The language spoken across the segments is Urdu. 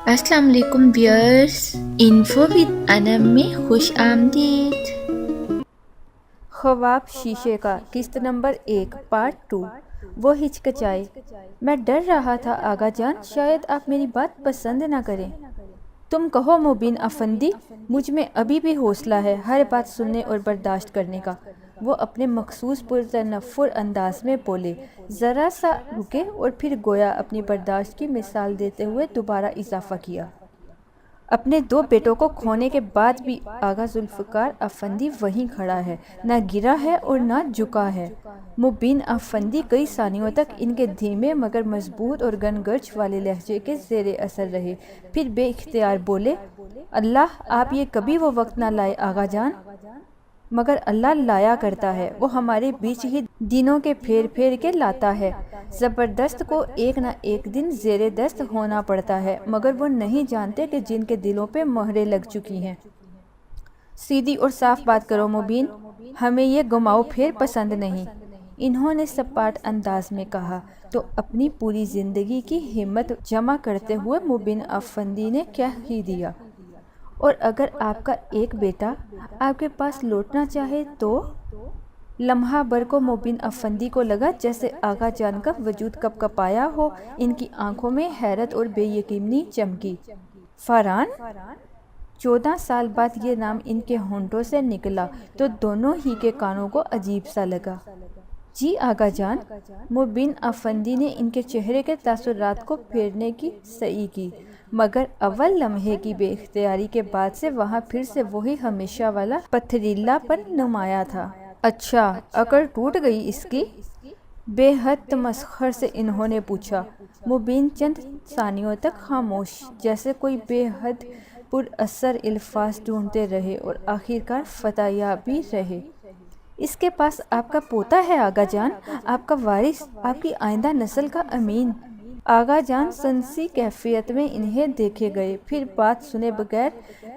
السلام علیکم ویئرس، انفو ود انم میں خوش آمدید۔ خواب شیشے کا قسط نمبر 1 پارٹ 2۔ وہ ہچکچائے۔ میں ڈر رہا تھا آغا جان، شاید آپ میری بات پسند نہ کریں۔ تم کہو مبین افندی، مجھ میں ابھی بھی حوصلہ ہے ہر بات سننے اور برداشت کرنے کا۔ وہ اپنے مخصوص پرتنفر انداز میں بولے، ذرا سا رکے اور پھر گویا اپنی برداشت کی مثال دیتے ہوئے دوبارہ اضافہ کیا۔ اپنے 2 بیٹوں کو کھونے کے بعد بھی آغا ذوالفقار افندی وہیں کھڑا ہے، نہ گرا ہے اور نہ جھکا ہے۔ مبین افندی کئی ثانیوں تک ان کے دھیمے مگر مضبوط اور گن گرج والے لہجے کے زیر اثر رہے، پھر بے اختیار بولے، اللہ آپ یہ کبھی وہ وقت نہ لائے آغا جان، مگر اللہ لایا کرتا ہے، وہ ہمارے بیچ ہی دینوں کے پھیر پھیر کے لاتا ہے۔ زبردست کو ایک نہ ایک دن زیر دست ہونا پڑتا ہے، مگر وہ نہیں جانتے کہ جن کے دلوں پہ مہریں لگ چکی ہیں۔ سیدھی اور صاف بات کرو مبین، ہمیں یہ گھماؤ پھیر پسند نہیں، انہوں نے سپاٹ انداز میں کہا۔ تو اپنی پوری زندگی کی ہمت جمع کرتے ہوئے مبین افندی نے کہہ ہی دیا، اور اگر آپ کا ایک بیٹا آپ کے پاس لوٹنا چاہے تو؟ لمحہ بھر کو مبین افندی کو لگا جیسے آغا جان کا وجود کپ کپایا ہو، ان کی آنکھوں میں حیرت اور بے یقینی چمکی۔ فاران؟ 14 سال بعد یہ نام ان کے ہونٹوں سے نکلا تو دونوں ہی کے کانوں کو عجیب سا لگا۔ جی آغا جان، مبین افندی نے ان کے چہرے کے تاثرات کو پھیرنے کی سعی کی، مگر اول لمحے کی بے اختیاری کے بعد سے وہاں پھر سے وہی ہمیشہ والا پتھریلا پن نمایاں تھا۔ اچھا، عقل ٹوٹ گئی اس کی؟ بے حد تمسخر سے انہوں نے پوچھا۔ مبین چند ثانیوں تک خاموش، جیسے کوئی بے حد پر اثر الفاظ ڈھونڈتے رہے اور آخرکار فتح یاب بھی رہے۔ اس کے پاس آپ کا پوتا ہے آغا جان، آپ کا وارث، آپ کی آئندہ نسل کا امین۔ آغا جان سنسی کیفیت میں انہیں دیکھے گئے، پھر بات سنے بغیر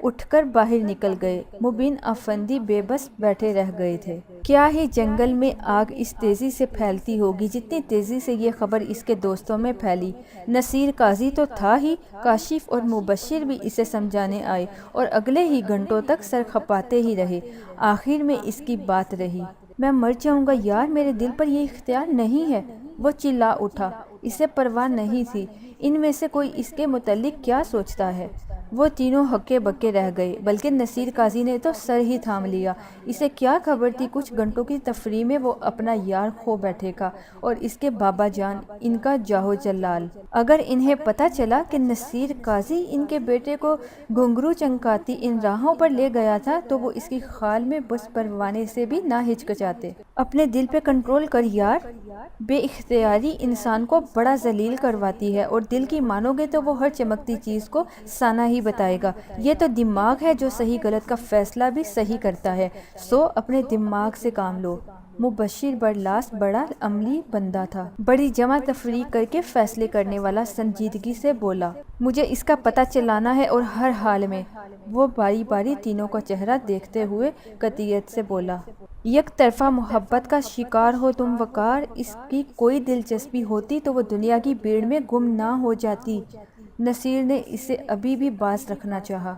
اٹھ کر باہر نکل گئے۔ مبین افندی بے بس بیٹھے رہ گئے تھے۔ کیا ہی جنگل میں آگ اس تیزی سے پھیلتی ہوگی جتنی تیزی سے یہ خبر اس کے دوستوں میں پھیلی۔ نصیر قاضی تو تھا ہی، کاشف اور مبشر بھی اسے سمجھانے آئے اور اگلے ہی گھنٹوں تک سر کھپاتے ہی رہے۔ آخر میں اس کی بات رہی، میں مر جاؤں گا یار، میرے دل پر یہ اختیار نہیں ہے۔ وہ چلا اٹھا، اسے پرواہ نہیں تھی ان میں سے کوئی اس کے متعلق کیا سوچتا ہے۔ وہ تینوں ہکے بکے رہ گئے، بلکہ نصیر قاضی نے تو سر ہی تھام لیا۔ اسے کیا خبر تھی کچھ گھنٹوں کی تفریح میں وہ اپنا یار کھو بیٹھے گا، اور اس کے بابا جان، ان کا جاہو جلال۔ اگر انہیں پتہ چلا کہ نصیر قاضی ان کے بیٹے کو گھنگرو چمکاتی ان راہوں پر لے گیا تھا تو وہ اس کی خال میں بس پروانے سے بھی نہ ہچکچاتے۔ اپنے دل پہ کنٹرول کر یار، بے اختیاری انسان کو بڑا ذلیل کرواتی ہے، اور دل کی مانو گے تو وہ ہر چمکتی چیز کو سانہ ہی بتائے گا۔ یہ تو دماغ ہے جو صحیح غلط کا فیصلہ بھی صحیح کرتا ہے، سو اپنے دماغ سے کام لو۔ مبشر برلاس بڑا عملی بندہ تھا، بڑی جمع تفریق کر کے فیصلے کرنے والا، سنجیدگی سے بولا، مجھے اس کا پتہ چلانا ہے اور ہر حال میں۔ وہ باری باری تینوں کا چہرہ دیکھتے ہوئے قطعیت سے بولا، یک طرفہ محبت کا شکار ہو تم وقار، اس کی کوئی دلچسپی ہوتی تو وہ دنیا کی بھیڑ میں گم نہ ہو جاتی۔ نصیر نے اسے ابھی بھی باز رکھنا چاہا۔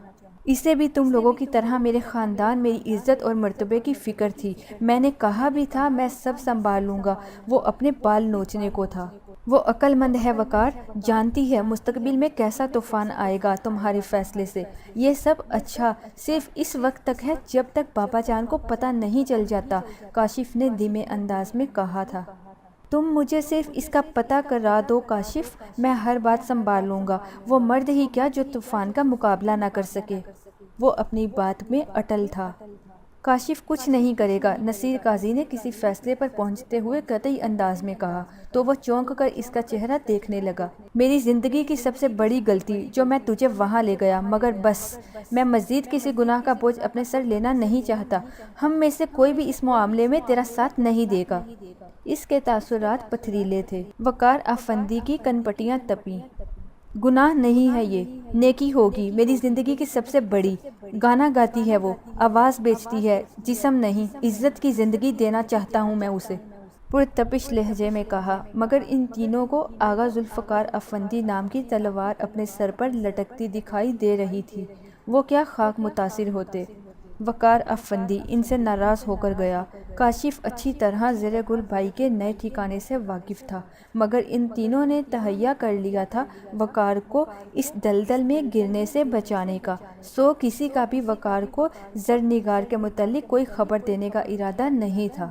اسے بھی تم لوگوں کی طرح میرے خاندان، میری عزت اور مرتبے کی فکر تھی، میں نے کہا بھی تھا میں سب سنبھال لوں گا۔ وہ اپنے بال نوچنے کو تھا۔ وہ عقل مند ہے وقار، جانتی ہے مستقبل میں کیسا طوفان آئے گا تمہارے فیصلے سے۔ یہ سب اچھا صرف اس وقت تک ہے جب تک بابا جان کو پتہ نہیں چل جاتا، کاشف نے دھیمے انداز میں کہا تھا۔ تم مجھے صرف اس کا پتہ کرا دو کاشف، میں ہر بات سنبھال لوں گا۔ وہ مرد ہی کیا جو طوفان کا مقابلہ نہ کر سکے۔ وہ اپنی بات میں اٹل تھا۔ کاشف کچھ نہیں کرے گا، نصیر قاضی نے کسی فیصلے پر پہنچتے ہوئے قطعی انداز میں کہا، تو وہ چونک کر اس کا چہرہ دیکھنے لگا۔ میری زندگی کی سب سے بڑی غلطی جو میں تجھے وہاں لے گیا، مگر بس میں مزید کسی گناہ کا بوجھ اپنے سر لینا نہیں چاہتا۔ ہم میں سے کوئی بھی اس معاملے میں تیرا ساتھ نہیں دے گا۔ اس کے تاثرات پتھریلے تھے۔ وقار افندی کی کنپٹیاں تپیں۔ گناہ نہیں ہے یہ، نیکی ہوگی، میری زندگی کی سب سے بڑی۔ گانا گاتی ہے وہ، آواز بیچتی ہے، جسم نہیں، عزت کی زندگی دینا چاہتا ہوں میں اسے۔ پرتپش لہجے میں کہا، مگر ان تینوں کو آغا ذوالفقار افندی نام کی تلوار اپنے سر پر لٹکتی دکھائی دے رہی تھی۔ وہ کیا خاک متاثر ہوتے۔ وقار افندی ان سے ناراض ہو کر گیا۔ کاشف اچھی طرح زیر گل بھائی کے نئے ٹھکانے سے واقف تھا، مگر ان تینوں نے تہیہ کر لیا تھا وقار کو اس دلدل میں گرنے سے بچانے کا، سو کسی کا بھی وقار کو زرنگار کے متعلق کوئی خبر دینے کا ارادہ نہیں تھا۔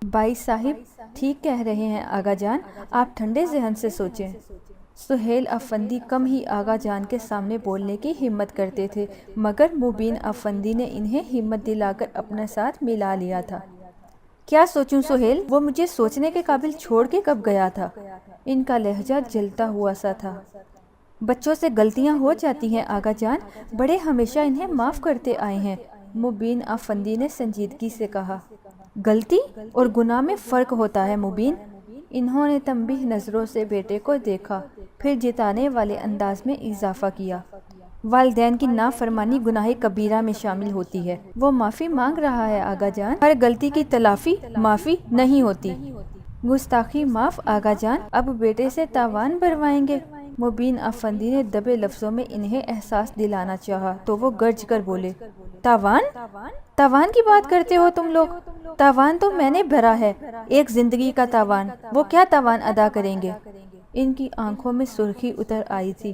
بھائی صاحب ٹھیک کہہ رہے ہیں آغا جان، آپ ٹھنڈے ذہن سے سوچیں۔ سہیل افندی کم ہی آغا جان کے سامنے بولنے کی ہمت کرتے تھے، مگر مبین افندی نے انہیں ہمت دلا کر اپنے ساتھ ملا لیا تھا۔ کیا سوچوں سہیل، وہ مجھے سوچنے کے قابل چھوڑ کے کب گیا تھا؟ ان کا لہجہ جلتا ہوا سا تھا۔ بچوں سے غلطیاں ہو جاتی ہیں آغا جان، بڑے ہمیشہ انہیں معاف کرتے آئے ہیں، مبین افندی نے سنجیدگی سے کہا۔ غلطی اور گناہ میں فرق ہوتا ہے مبین۔ انہوں نے تنبیہ نظروں سے بیٹے کو دیکھا، پھر جتانے والے انداز میں اضافہ کیا، والدین کی نافرمانی گناہ کبیرہ میں شامل ہوتی ہے۔ وہ معافی مانگ رہا ہے آغا جان، ہر غلطی کی تلافی معافی نہیں ہوتی۔ گستاخی معاف آغا جان، اب بیٹے سے تاوان بھروائیں گے؟ مبین افندی نے دبے لفظوں میں انہیں احساس دلانا چاہا تو وہ گرج کر بولے، تاوان؟ تاوان کی بات کرتے ہو تم لوگ؟ تاوان تو میں نے بھرا ہے، ایک زندگی کا تاوان، وہ کیا تاوان ادا کریں گے؟ ان کی آنکھوں میں سرخی اتر آئی تھی۔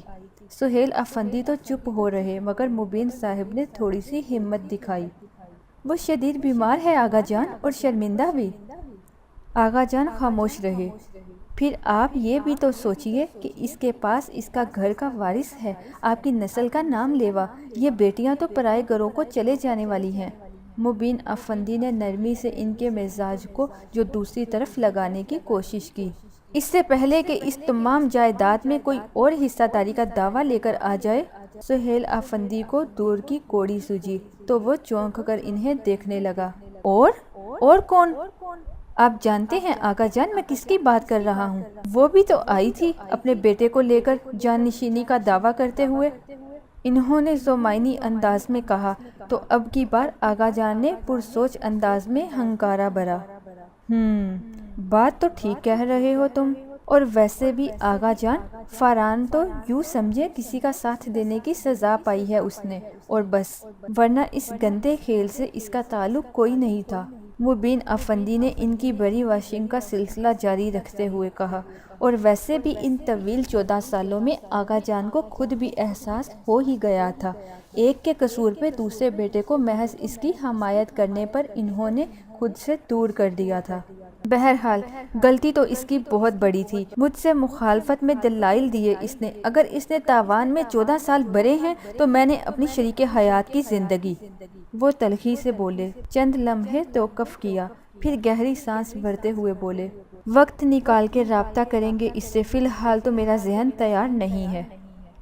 سہیل افندی تو چپ ہو رہے، مگر مبین صاحب نے تھوڑی سی ہمت دکھائی۔ وہ شدید بیمار ہے آغا جان، اور شرمندہ بھی۔ آغا جان خاموش رہے۔ پھر آپ یہ بھی تو سوچئے کہ اس کے پاس اس کا گھر کا وارث ہے، آپ کی نسل کا نام لیوا، یہ بیٹیاں تو پرائے گھروں کو چلے جانے والی ہیں۔ مبین افندی نے نرمی سے ان کے مزاج کو جو دوسری طرف لگانے کی کوشش کی۔ اس سے پہلے کہ اس تمام جائیداد میں کوئی اور حصہ داری کا دعویٰ لے کر آ جائے، سہیل افندی کو دور کی کوڑی سوجی تو وہ چونک کر انہیں دیکھنے لگا۔ اور کون؟ آپ جانتے ہیں آغا جان میں کس کی بات کر رہا ہوں؟ وہ بھی تو آئی تھی اپنے بیٹے کو لے کر جان نشینی کا دعویٰ کرتے ہوئے۔ انہوں نے ذومعنی انداز میں کہا تو اب کی بار آغا جان نے پرسوچ انداز میں ہنکارا بھرا۔ بات تو ٹھیک کہہ رہے ہو تم، اور ویسے بھی آغا جان، فاران تو یوں سمجھے کسی کا ساتھ دینے کی سزا پائی ہے اس نے، اور بس، ورنہ اس گندے کھیل سے اس کا تعلق کوئی نہیں تھا۔ مبین افندی نے ان کی بری واشنگ کا سلسلہ جاری رکھتے ہوئے کہا، اور ویسے بھی ان طویل 14 سالوں میں آغا جان کو خود بھی احساس ہو ہی گیا تھا، ایک کے قصور پہ دوسرے بیٹے کو محض اس کی حمایت کرنے پر انہوں نے خود سے دور کر دیا تھا۔ بہرحال غلطی تو اس کی بہت بڑی تھی، مجھ سے مخالفت میں دلائل دیے اس نے، اگر اس نے تاوان میں 14 سال بھرے ہیں تو میں نے اپنی شریک حیات کی زندگی۔ وہ تلخی سے بولے، چند لمحے توقف کیا، پھر گہری سانس بھرتے ہوئے بولے، وقت نکال کے رابطہ کریں گے اس سے، فی الحال تو میرا ذہن تیار نہیں ہے۔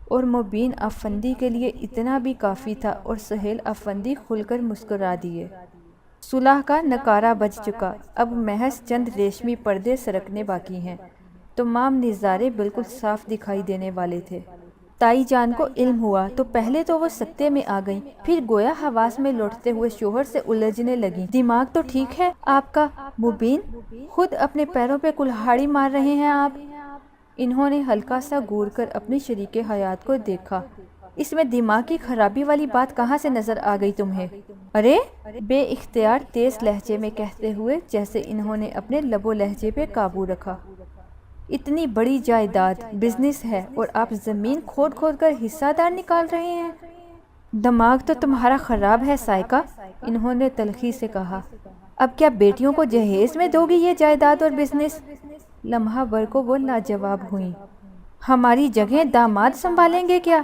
اور مبین افندی کے لیے اتنا بھی کافی تھا، اور سہیل افندی کھل کر مسکرا دیے۔ صلح کا نکارہ بج چکا، اب محض چند ریشمی پردے سرکنے باقی ہیں۔ تمام نظارے بالکل صاف دکھائی دینے والے تھے۔ تائی جان کو علم ہوا تو پہلے تو وہ سکتے میں آ گئیں، پھر گویا حواس میں لوٹتے ہوئے شوہر سے الجھنے لگیں۔ دماغ تو ٹھیک ہے آپ کا مبین؟ خود اپنے پیروں پہ کلہاڑی مار رہے ہیں آپ؟ انہوں نے ہلکا سا گور کر اپنی شریک حیات کو دیکھا۔ اس میں دماغ کی خرابی والی بات کہاں سے نظر آ گئی تمہیں؟ ارے! بے اختیار تیز لہجے میں کہتے ہوئے، جیسے انہوں نے اپنے لب و لہجے پہ قابو رکھا۔ اتنی بڑی جائیداد، بزنس ہے، اور آپ زمین کھود کھود کر حصہ دار نکال رہے ہیں؟ دماغ تو تمہارا خراب ہے سائقہ، انہوں نے تلخی سے کہا۔ اب کیا بیٹیوں کو جہیز میں دو گی یہ جائیداد اور بزنس؟ لمحہ بھر کو وہ لاجواب ہوئیں۔ ہماری جگہ داماد سنبھالیں گے کیا؟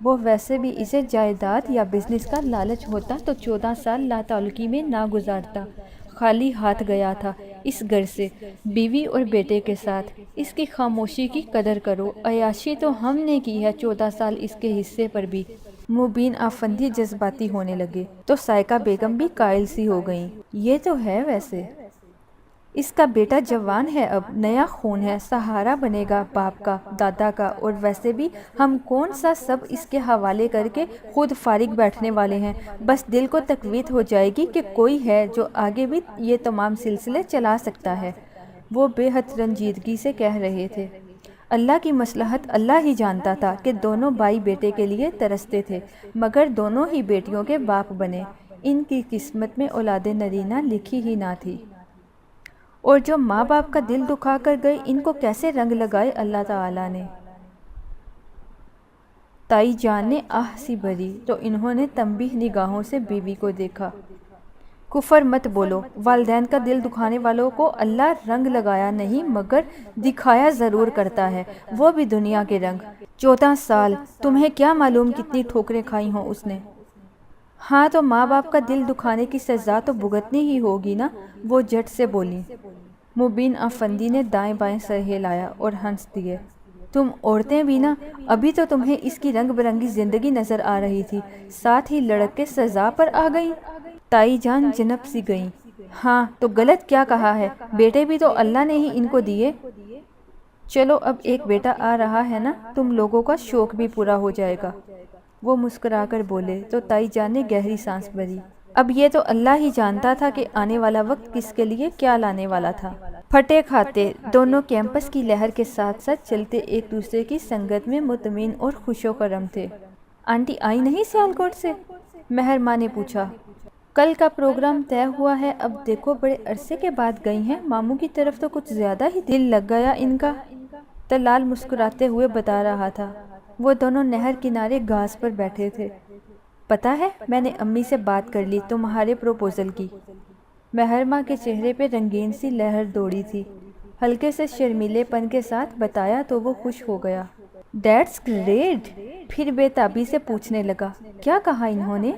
وہ ویسے بھی اسے جائیداد یا بزنس کا لالچ ہوتا تو 14 سال لا تعلقی میں نہ گزارتا۔ خالی ہاتھ گیا تھا اس گھر سے، بیوی اور بیٹے کے ساتھ۔ اس کی خاموشی کی قدر کرو، عیاشی تو ہم نے کی ہے 14 سال اس کے حصے پر بھی۔ مبین افندی جذباتی ہونے لگے تو سائقہ بیگم بھی قائل سی ہو گئیں۔ یہ تو ہے ویسے، اس کا بیٹا جوان ہے، اب نیا خون ہے، سہارا بنے گا باپ کا، دادا کا، اور ویسے بھی ہم کون سا سب اس کے حوالے کر کے خود فارغ بیٹھنے والے ہیں۔ بس دل کو تقویت ہو جائے گی کہ کوئی ہے جو آگے بھی یہ تمام سلسلے چلا سکتا ہے۔ وہ بے حد رنجیدگی سے کہہ رہے تھے۔ اللہ کی مصلحت اللہ ہی جانتا تھا کہ دونوں بھائی بیٹے کے لیے ترستے تھے، مگر دونوں ہی بیٹیوں کے باپ بنے۔ ان کی قسمت میں اولاد نرینہ لکھی ہی نہ تھی، اور جو ماں باپ کا دل دکھا کر گئے ان کو کیسے رنگ لگائے اللہ تعالیٰ نے۔ تائی جان نے آہ سی بھری تو انہوں نے تنبیہ نگاہوں سے بیوی کو دیکھا۔ کفر مت بولو، والدین کا دل دکھانے والوں کو اللہ رنگ لگایا نہیں مگر دکھایا ضرور کرتا ہے، وہ بھی دنیا کے رنگ۔ 14 سال، تمہیں کیا معلوم کتنی ٹھوکریں کھائی ہوں اس نے۔ ہاں تو ماں باپ کا دل دکھانے کی سزا تو بھگتنی ہی ہوگی نا، وہ جھٹ سے بولی۔ مبین افندی نے دائیں بائیں سر ہلایا اور ہنس دیے۔ تم عورتیں بھی نا، ابھی تو تمہیں اس کی رنگ برنگی زندگی نظر آ رہی تھی، ساتھ ہی لڑک کے سزا پر آ گئی۔ تائی جان جنپ سی گئیں۔ ہاں تو غلط کیا کہا ہے، بیٹے بھی تو اللہ نے ہی ان کو دیے۔ چلو اب ایک بیٹا آ رہا ہے نا، تم لوگوں کا شوق بھی پورا ہو جائے گا، وہ مسکرا کر بولے تو تائی جان نے گہری سانس بھری۔ اب یہ تو اللہ ہی جانتا تھا کہ آنے والا وقت کس کے لیے کیا لانے والا تھا۔ پھٹے کھاتے دونوں کیمپس کی لہر کے ساتھ ساتھ چلتے ایک دوسرے کی سنگت میں مطمئن اور خوش و خرم تھے۔ آنٹی آئی نہیں سیالکوٹ سے؟ مہر ماں نے پوچھا۔ کل کا پروگرام طے ہوا ہے، اب دیکھو بڑے عرصے کے بعد گئی ہیں، ماموں کی طرف تو کچھ زیادہ ہی دل لگ گیا ان کا، طلال مسکراتے ہوئے بتا رہا تھا۔ وہ دونوں نہر کنارے گھاس پر بیٹھے تھے۔ پتہ ہے میں نے امی سے بات کر لی تمہارے پروپوزل کی۔ مہر ماں کے چہرے پہ رنگین سی لہر دوڑی تھی۔ ہلکے سے شرمیلے پن کے ساتھ بتایا تو وہ خوش ہو گیا۔ دیٹس گریٹ، پھر بے تابی سے پوچھنے لگا، کیا کہا انہوں نے؟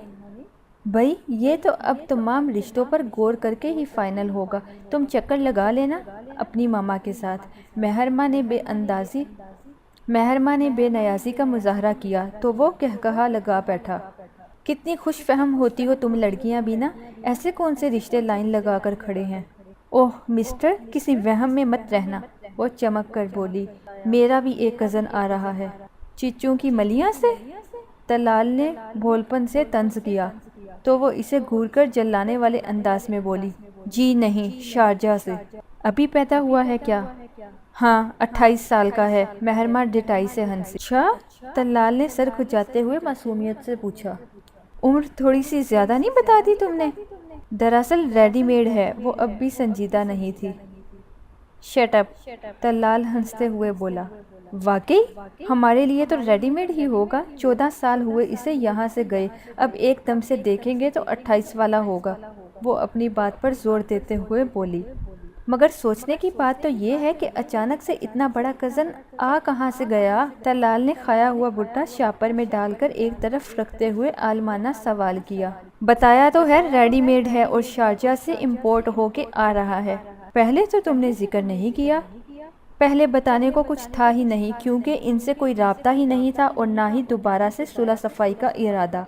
بھائی یہ تو اب تمام رشتوں پر غور کر کے ہی فائنل ہوگا، تم چکر لگا لینا اپنی ماما کے ساتھ۔ مہر ماں نے بے نیازی کا مظاہرہ کیا تو وہ کہا لگا بیٹھا، کتنی خوش فہم ہوتی ہو تم لڑکیاں بھی نا، ایسے کون سے رشتے لائن لگا کر کھڑے ہیں۔ اوہ مسٹر، کسی وہم میں مت رہنا، وہ چمک کر بولی، میرا بھی ایک کزن آ رہا ہے۔ چچوں کی ملیاں سے؟ طلال نے بھولپن سے طنز کیا تو وہ اسے گھور کر جلانے والے انداز میں بولی، جی نہیں، شارجہ سے۔ ابھی پیدا ہوا ہے کیا؟ ہاں 28 سال کا ہے، مہر ماں ڈٹائی سے ہنسی۔ اچھا؟ طلال نے سر کھجاتے ہوئے معصومیت سے پوچھا، عمر تھوڑی سی زیادہ نہیں بتا دی تم نے؟ دراصل ریڈی میڈ ہے، وہ اب بھی سنجیدہ نہیں تھی۔ شٹ اپ، طلال ہنستے ہوئے بولا، واقعی ہمارے لیے تو ریڈی میڈ ہی ہوگا، 14 سال ہوئے اسے یہاں سے گئے، اب ایک دم سے دیکھیں گے تو 28 والا ہوگا، وہ اپنی بات پر زور دیتے ہوئے بولی۔ مگر سوچنے کی بات تو یہ ہے کہ اچانک سے اتنا بڑا کزن آ کہاں سے گیا؟ طلال نے کھایا ہوا بھٹا شاپر میں ڈال کر ایک طرف رکھتے ہوئے عالمانہ سوال کیا۔ بتایا تو ہے ریڈی میڈ ہے اور شارجہ سے امپورٹ ہو کے آ رہا ہے، پہلے تو تم نے ذکر نہیں کیا۔ پہلے بتانے کو کچھ تھا ہی نہیں، کیونکہ ان سے کوئی رابطہ ہی نہیں تھا اور نہ ہی دوبارہ سے صلح صفائی کا ارادہ۔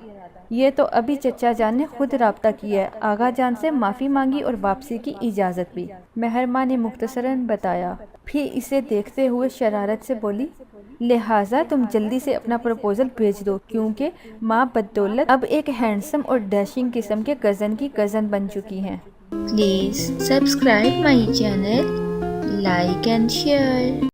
یہ تو ابھی چچا جان نے خود رابطہ کیا ہے، آغا جان سے معافی مانگی اور واپسی کی اجازت بھی، مہر ماں نے مختصراً بتایا، پھر اسے دیکھتے ہوئے شرارت سے بولی، لہٰذا تم جلدی سے اپنا پروپوزل بھیج دو، کیونکہ ماں بدولت اب ایک ہینڈسم اور ڈیشنگ قسم کے کزن کی کزن بن چکی ہیں۔ Please subscribe my channel, like and share.